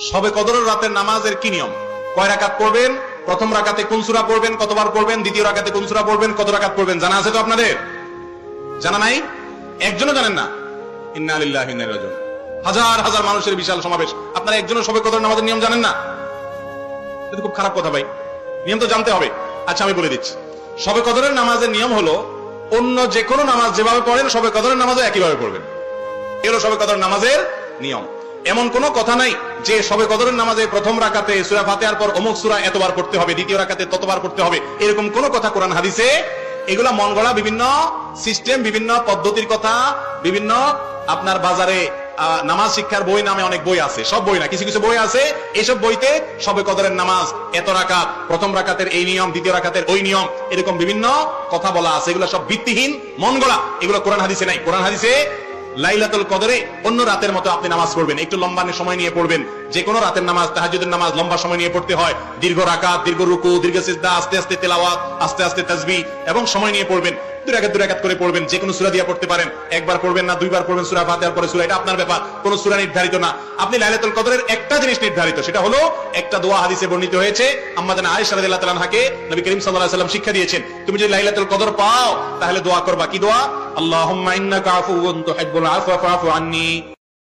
শবে কদরের রাতের নামাজের কি নিয়ম? কয় রাকাত পড়বেন, প্রথম রাকাতে কোন সূরা পড়বেন, কতবার পড়বেন, দ্বিতীয় রাকাতে কোন সূরা পড়বেন, কত রাকাত পড়বেন, জানা আছে তো আপনাদের? জানা নাই? একজনও জানেন না? ইন্না লিল্লাহি ওয়া ইন্না ইলাইহি রাজিউন। হাজার হাজার মানুষের বিশাল সমাবেশ, আপনারা একজনও শবে কদর নামাজের নিয়ম জানেন না? এটা খুব খারাপ কথা ভাই, নিয়ম তো জানতে হবে। আচ্ছা আমি বলে দিচ্ছি, শবে কদরের নামাজের নিয়ম হলো অন্য যে কোনো নামাজ যেভাবে পড়েন শবে কদরের নামাজও একইভাবে পড়বেন। এগুলো শবে কদর নামাজের নিয়ম। এমন কোন কথা নাই যে শবে কদরের নামাজে প্রথম রাকাতে সূরা ফাতিহার পর অমুক সূরা এতবার পড়তে হবে, দ্বিতীয় রাকাতে ততবার পড়তে হবে, এরকম কোন কথা কোরআন হাদিসে। এগুলা মন গড়া বিভিন্ন সিস্টেম, বিভিন্ন পদ্ধতির কথা, বিভিন্ন আপনার বাজারে নামাজ শিক্ষার বই নামে অনেক বই আছে, সব বই না, কিছু কিছু বই আছে, এইসব বইতে শবে কদরের নামাজ এত রাকাত, প্রথম রাকাতের এই নিয়ম, দ্বিতীয় রাকাতের ওই নিয়ম, এরকম বিভিন্ন কথা বলা আছে। এগুলো সব ভিত্তিহীন, মন গড়া, এগুলো কোরআন হাদিসে নাই। কোরআন হাদিসে লাইলাতুল কদরে অন্য রাতের মতো আপনি নামাজ পড়বেন, একটু লম্বা সময় নিয়ে পড়বেন। যে কোনো রাতের নামাজ, তাহাজ্জুদের নামাজ লম্বা সময় নিয়ে পড়তে হয়, দীর্ঘ রাকাত, দীর্ঘ রুকু, দীর্ঘ সিজদা, আস্তে আস্তে তেলাওয়াত, আস্তে আস্তে তাসবিহ এবং সময় নিয়ে পড়বেন। দুই রাকাত করে পড়বেন, যে কোনো সূরা দিয়ে পড়তে পারেন, একবার পড়বেন না দুইবার পড়বেন, সূরা ফাতিহার পরে সূরা, এটা আপনার ব্যাপার, কোনো সূরা নির্ধারিত না। আপনি লাইলাতুল কদরের একটা জিনিস নির্ধারিত, সেটা হলো একটা দোয়া হাদিসে বর্ণিত হয়েছে, আম্মা জানা আয়েশা রাদিয়াল্লাহু তাআলা আনহাকে নবী করিম সাল্লাল্লাহু আলাইহি ওয়াসাল্লাম শিক্ষা দিয়েছেন, তুমি যদি লাইলাতুল কদর পাও তাহলে দোয়া করবা, কি দোয়া? আল্লাহুম্মা ইন্নাকা আফুউন তুহিব্বুল আফওয়া ফাআফু আন্নী।